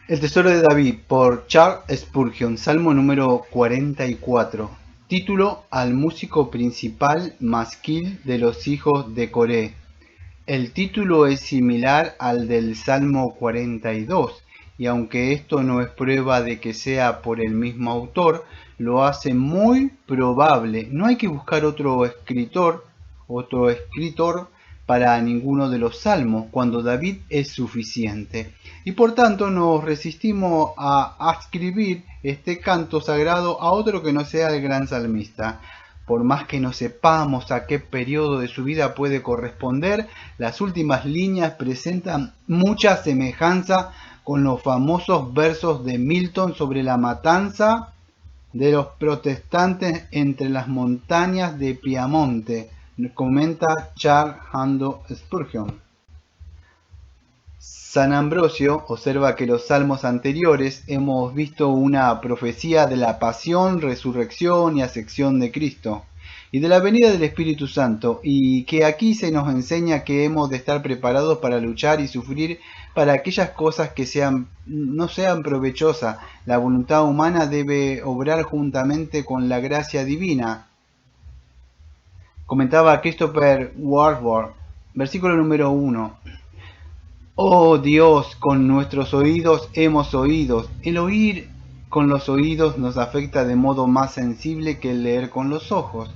El tesoro de David por Charles Spurgeon, Salmo número 44. Título: Al músico principal masquil de los hijos de Coré. El título es similar al del Salmo 42, y aunque esto no es prueba de que sea por el mismo autor, lo hace muy probable. No hay que buscar otro escritor para ninguno de los salmos, cuando David es suficiente. Y por tanto nos resistimos a adscribir este canto sagrado a otro que no sea el gran salmista. Por más que no sepamos a qué periodo de su vida puede corresponder, las últimas líneas presentan mucha semejanza con los famosos versos de Milton sobre la matanza de los protestantes entre las montañas de Piamonte, comenta Charles Hando Spurgeon. San Ambrosio observa que los salmos anteriores hemos visto una profecía de la pasión, resurrección y ascensión de Cristo, y de la venida del Espíritu Santo, y que aquí se nos enseña que hemos de estar preparados para luchar y sufrir para aquellas cosas que no sean provechosas. La voluntad humana debe obrar juntamente con la gracia divina, comentaba Christopher Wordsworth. Versículo número 1. Oh Dios, con nuestros oídos hemos oído. El oír con los oídos nos afecta de modo más sensible que el leer con los ojos.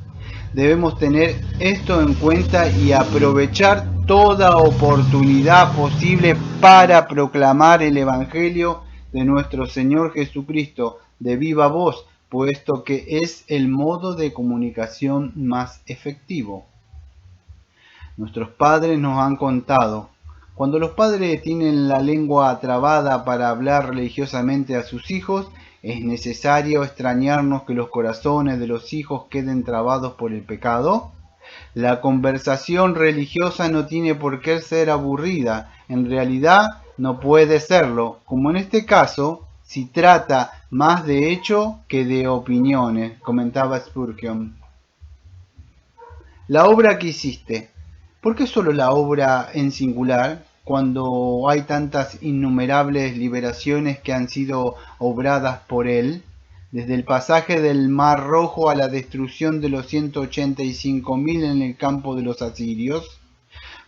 Debemos tener esto en cuenta y aprovechar toda oportunidad posible para proclamar el Evangelio de nuestro Señor Jesucristo de viva voz, puesto que es el modo de comunicación más efectivo. Nuestros padres nos han contado. Cuando los padres tienen la lengua trabada para hablar religiosamente a sus hijos, ¿es necesario extrañarnos que los corazones de los hijos queden trabados por el pecado? La conversación religiosa no tiene por qué ser aburrida, en realidad no puede serlo, como en este caso, si trata más de hecho que de opiniones, comentaba Spurgeon. La obra que hiciste. ¿Por qué solo la obra en singular, cuando hay tantas innumerables liberaciones que han sido obradas por él? Desde el pasaje del Mar Rojo a la destrucción de los 185.000 en el campo de los asirios.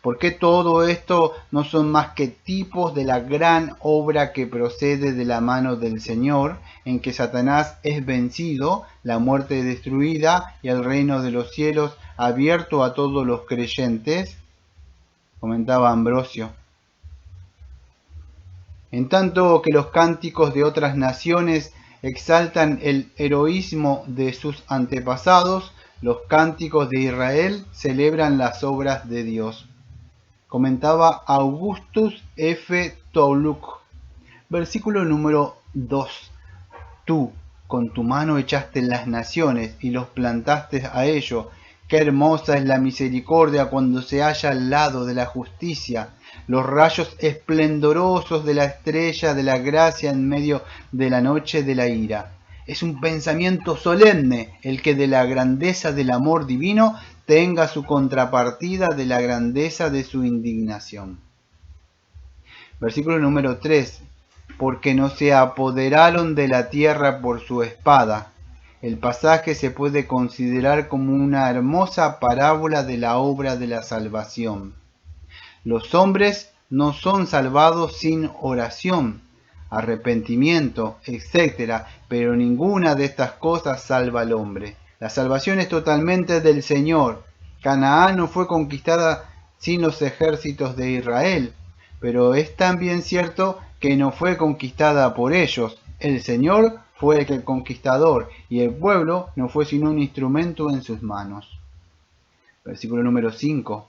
¿Por qué todo esto no son más que tipos de la gran obra que procede de la mano del Señor, en que Satanás es vencido, la muerte destruida y el reino de los cielos abierto a todos los creyentes? Comentaba Ambrosio. En tanto que los cánticos de otras naciones exaltan el heroísmo de sus antepasados, los cánticos de Israel celebran las obras de Dios. Comentaba Augustus F. Toluc. Versículo número 2. Tú, con tu mano echaste las naciones y los plantaste a ellos. Qué hermosa es la misericordia cuando se halla al lado de la justicia. Los rayos esplendorosos de la estrella de la gracia en medio de la noche de la ira. Es un pensamiento solemne el que de la grandeza del amor divino tenga su contrapartida de la grandeza de su indignación. Versículo número 3. Porque no se apoderaron de la tierra por su espada. El pasaje se puede considerar como una hermosa parábola de la obra de la salvación. Los hombres no son salvados sin oración, arrepentimiento, etc., pero ninguna de estas cosas salva al hombre. La salvación es totalmente del Señor. Canaán no fue conquistada sin los ejércitos de Israel, pero es también cierto que no fue conquistada por ellos. El Señor fue el conquistador y el pueblo no fue sino un instrumento en sus manos. Versículo número 5.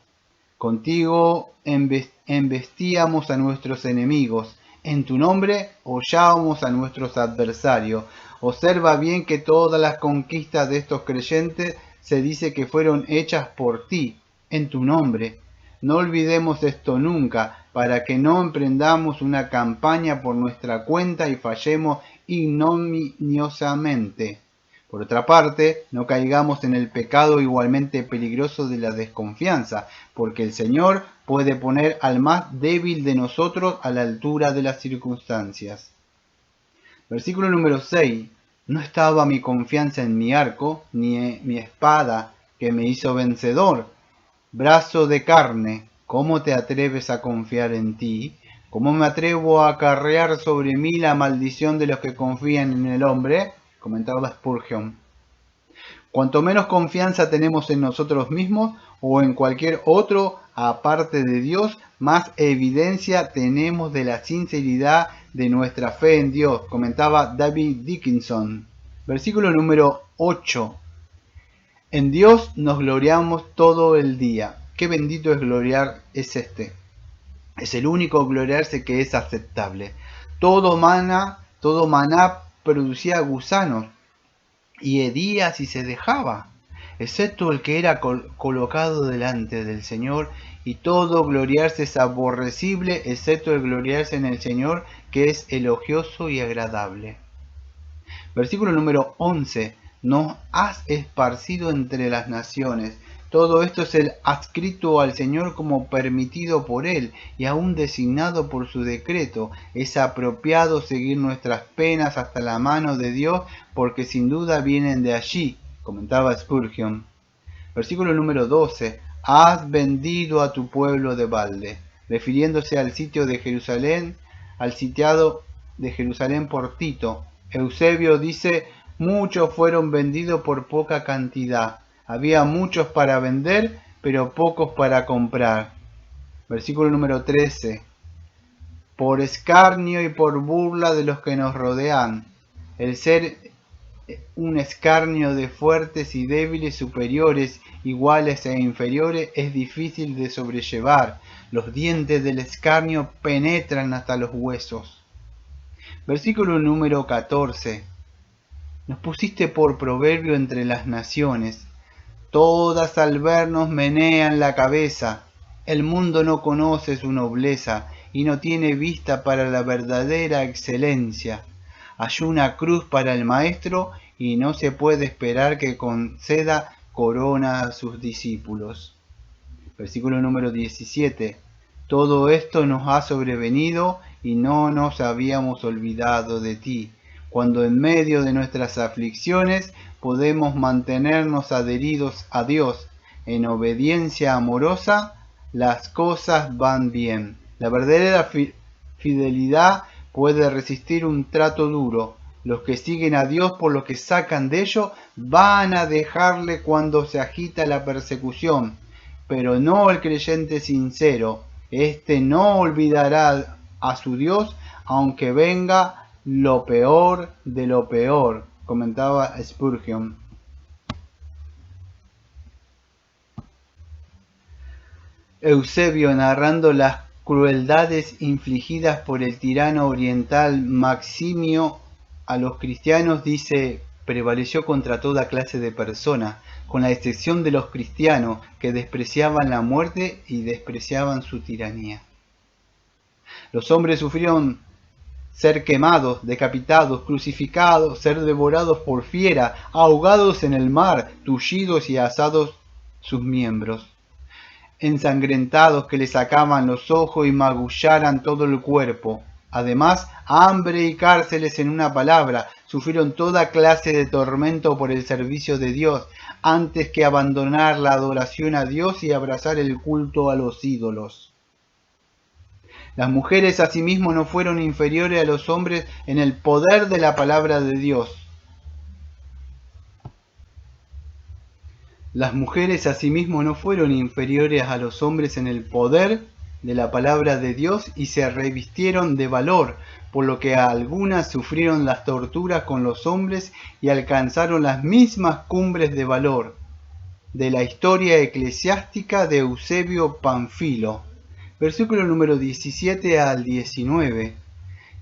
Contigo embestíamos a nuestros enemigos, en tu nombre hollábamos a nuestros adversarios. Observa bien que todas las conquistas de estos creyentes se dice que fueron hechas por ti, en tu nombre. No olvidemos esto nunca, para que no emprendamos una campaña por nuestra cuenta y fallemos ignominiosamente. Por otra parte, no caigamos en el pecado igualmente peligroso de la desconfianza, porque el Señor puede poner al más débil de nosotros a la altura de las circunstancias. Versículo número 6. No estaba mi confianza en mi arco, ni en mi espada que me hizo vencedor. Brazo de carne, ¿cómo te atreves a confiar en ti? ¿Cómo me atrevo a acarrear sobre mí la maldición de los que confían en el hombre? Comentaba Spurgeon. Cuanto menos confianza tenemos en nosotros mismos o en cualquier otro aparte de Dios, más evidencia tenemos de la sinceridad de nuestra fe en Dios, comentaba David Dickinson. Versículo número 8. En Dios nos gloriamos todo el día. Qué bendito es gloriar es este. Es el único gloriarse que es aceptable. Todo maná producía gusanos y hedía si se dejaba, excepto el que era colocado delante del Señor, y todo gloriarse es aborrecible, excepto el gloriarse en el Señor, que es elogioso y agradable. Versículo número 11. Nos has esparcido entre las naciones. Todo esto es el adscrito al Señor como permitido por Él y aún designado por su decreto. Es apropiado seguir nuestras penas hasta la mano de Dios porque sin duda vienen de allí, comentaba Spurgeon. Versículo número 12. Has vendido a tu pueblo de balde, refiriéndose al sitio de Jerusalén, al sitiado de Jerusalén por Tito. Eusebio dice, muchos fueron vendidos por poca cantidad. Había muchos para vender, pero pocos para comprar. Versículo número 13. Por escarnio y por burla de los que nos rodean. El ser un escarnio de fuertes y débiles, superiores, iguales e inferiores, es difícil de sobrellevar. Los dientes del escarnio penetran hasta los huesos. Versículo número 14. Nos pusiste por proverbio entre las naciones. Todas al vernos menean la cabeza. El mundo no conoce su nobleza y no tiene vista para la verdadera excelencia. Hay una cruz para el maestro y no se puede esperar que conceda corona a sus discípulos. Versículo número 17. Todo esto nos ha sobrevenido y no nos habíamos olvidado de ti. Cuando en medio de nuestras aflicciones podemos mantenernos adheridos a Dios en obediencia amorosa, las cosas van bien. La verdadera fidelidad puede resistir un trato duro. Los que siguen a Dios por lo que sacan de ello van a dejarle cuando se agita la persecución, pero no el creyente sincero. Este no olvidará a su Dios aunque venga lo peor de lo peor, comentaba Spurgeon. Eusebio, narrando las crueldades infligidas por el tirano oriental Maximio a los cristianos, dice: prevaleció contra toda clase de persona, con la excepción de los cristianos, que despreciaban la muerte y despreciaban su tiranía. Los hombres sufrieron ser quemados, decapitados, crucificados, ser devorados por fiera, ahogados en el mar, tullidos y asados sus miembros, ensangrentados que le sacaban los ojos y magullaran todo el cuerpo. Además, hambre y cárceles, en una palabra, sufrieron toda clase de tormento por el servicio de Dios, antes que abandonar la adoración a Dios y abrazar el culto a los ídolos. Las mujeres asimismo no fueron inferiores a los hombres en el poder de la palabra de Dios. Las mujeres asimismo no fueron inferiores a los hombres en el poder de la palabra de Dios y se revistieron de valor, por lo que algunas sufrieron las torturas con los hombres y alcanzaron las mismas cumbres de valor. De la historia eclesiástica de Eusebio Panfilo. Versículo número 17 al 19.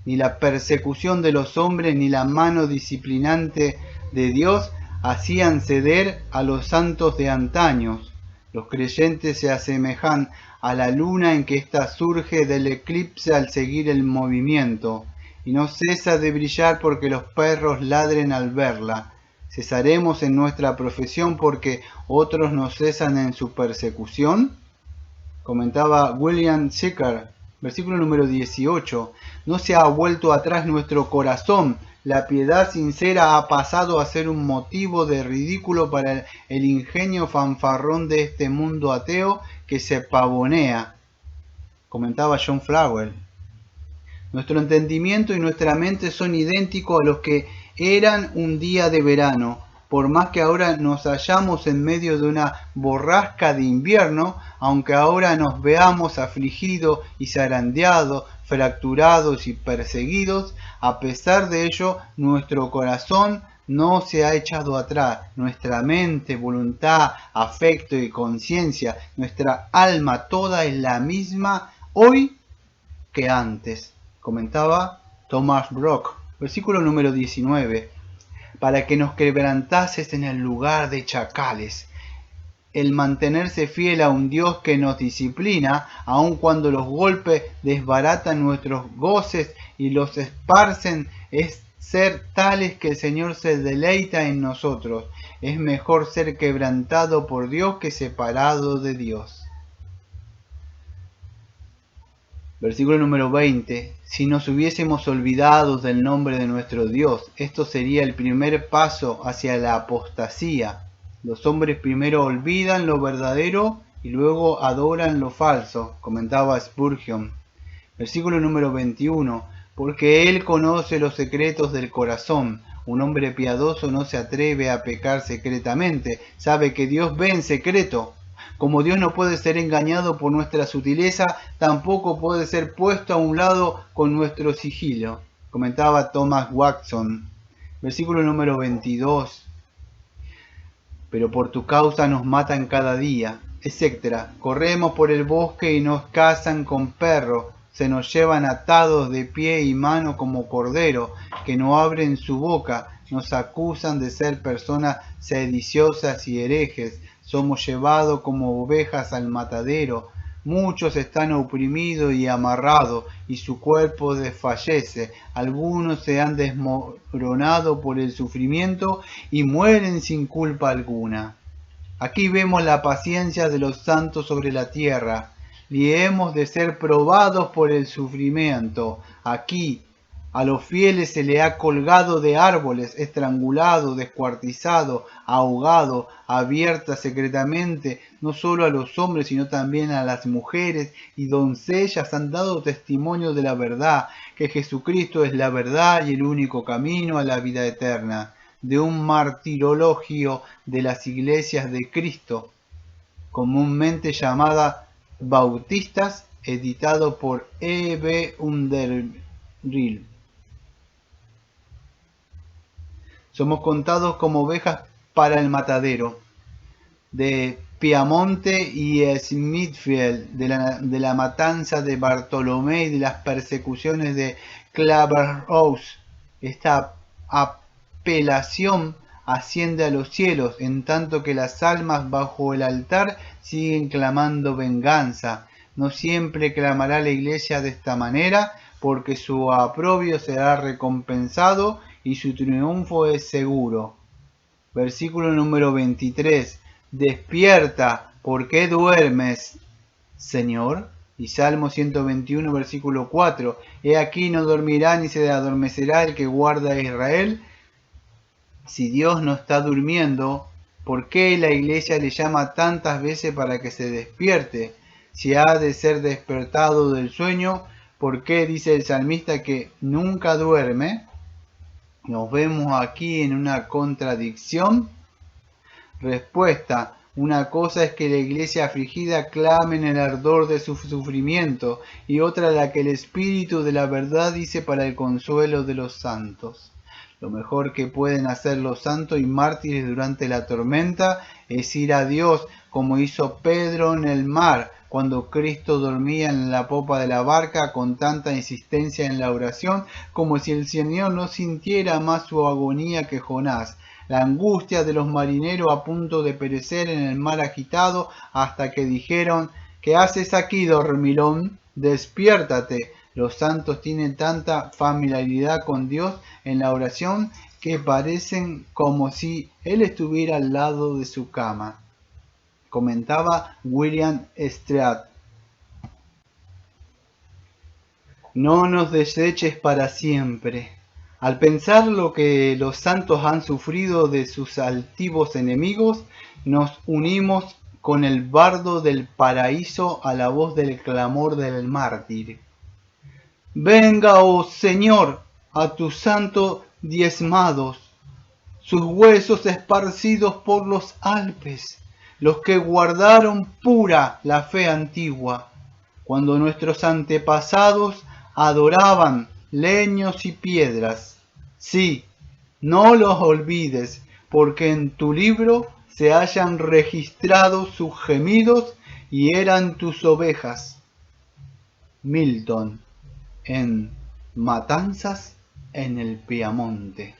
Ni la persecución de los hombres ni la mano disciplinante de Dios hacían ceder a los santos de antaños. Los creyentes se asemejan a la luna en que ésta surge del eclipse al seguir el movimiento, y no cesa de brillar porque los perros ladren al verla. ¿Cesaremos en nuestra profesión porque otros no cesan en su persecución? Comentaba William Seeker. Versículo número 18. No se ha vuelto atrás nuestro corazón, La piedad sincera ha pasado a ser un motivo de ridículo para el ingenio fanfarrón de este mundo ateo que se pavonea, comentaba John Flower. Nuestro entendimiento y nuestra mente son idénticos a los que eran un día de verano. Por más que ahora nos hallamos en medio de una borrasca de invierno, aunque ahora nos veamos afligidos y zarandeados, fracturados y perseguidos, a pesar de ello, nuestro corazón no se ha echado atrás. Nuestra mente, voluntad, afecto y conciencia, nuestra alma toda es la misma hoy que antes, comentaba Thomas Brock. Versículo número 19. Para que nos quebrantases en el lugar de chacales. El mantenerse fiel a un Dios que nos disciplina, aun cuando los golpes desbaratan nuestros goces y los esparcen, es ser tales que el Señor se deleita en nosotros. Es mejor ser quebrantado por Dios que separado de Dios. Versículo número 20. Si nos hubiésemos olvidado del nombre de nuestro Dios, esto sería el primer paso hacia la apostasía. Los hombres primero olvidan lo verdadero y luego adoran lo falso, comentaba Spurgeon. Versículo número 21. Porque Él conoce los secretos del corazón. Un hombre piadoso no se atreve a pecar secretamente, sabe que Dios ve en secreto. Como Dios no puede ser engañado por nuestra sutileza, tampoco puede ser puesto a un lado con nuestro sigilo, comentaba Thomas Watson. Versículo número 22. Pero por tu causa nos matan cada día, etc. Corremos por el bosque y nos cazan con perros, se nos llevan atados de pie y mano como cordero, que no abren su boca, nos acusan de ser personas sediciosas y herejes, somos llevados como ovejas al matadero, muchos están oprimidos y amarrados, y su cuerpo desfallece, algunos se han desmoronado por el sufrimiento y mueren sin culpa alguna. Aquí vemos la paciencia de los santos sobre la tierra, y hemos de ser probados por el sufrimiento. Aquí a los fieles se le ha colgado de árboles, estrangulado, descuartizado, ahogado, abierta secretamente, no solo a los hombres, sino también a las mujeres y doncellas han dado testimonio de la verdad, que Jesucristo es la verdad y el único camino a la vida eterna, de un martirologio de las iglesias de Cristo, comúnmente llamada bautistas, editado por E.B. Underhill. Somos contados como ovejas para el matadero. De Piamonte y Smithfield, de la matanza de Bartolomé y de las persecuciones de Claverhouse. Esta apelación asciende a los cielos, en tanto que las almas bajo el altar siguen clamando venganza. No siempre clamará la Iglesia de esta manera, porque su aprobio será recompensado y su triunfo es seguro. Versículo número 23. Despierta, ¿por qué duermes, Señor? Y Salmo 121, versículo 4. He aquí no dormirá ni se adormecerá el que guarda a Israel. Si Dios no está durmiendo, ¿por qué la Iglesia le llama tantas veces para que se despierte? Si ha de ser despertado del sueño, ¿por qué dice el salmista que nunca duerme? Nos vemos aquí en una contradicción. Respuesta. Una cosa es que la iglesia afligida clame en el ardor de su sufrimiento, y otra la que el Espíritu de la verdad dice para el consuelo de los santos. Lo mejor que pueden hacer los santos y mártires durante la tormenta es ir a Dios, como hizo Pedro en el mar, cuando Cristo dormía en la popa de la barca con tanta insistencia en la oración, como si el Señor no sintiera más su agonía que Jonás. La angustia de los marineros a punto de perecer en el mar agitado, hasta que dijeron: ¿qué haces aquí, dormilón? Despiértate. Los santos tienen tanta familiaridad con Dios en la oración que parecen como si Él estuviera al lado de su cama, comentaba William Stratt. No nos deseches para siempre. Al pensar lo que los santos han sufrido de sus altivos enemigos, nos unimos con el bardo del paraíso a la voz del clamor del mártir. Venga, oh Señor, a tus santos diezmados, sus huesos esparcidos por los Alpes, los que guardaron pura la fe antigua, cuando nuestros antepasados adoraban leños y piedras. Sí, no los olvides, porque en tu libro se hallan registrados sus gemidos y eran tus ovejas. Milton, en Matanzas en el Piamonte.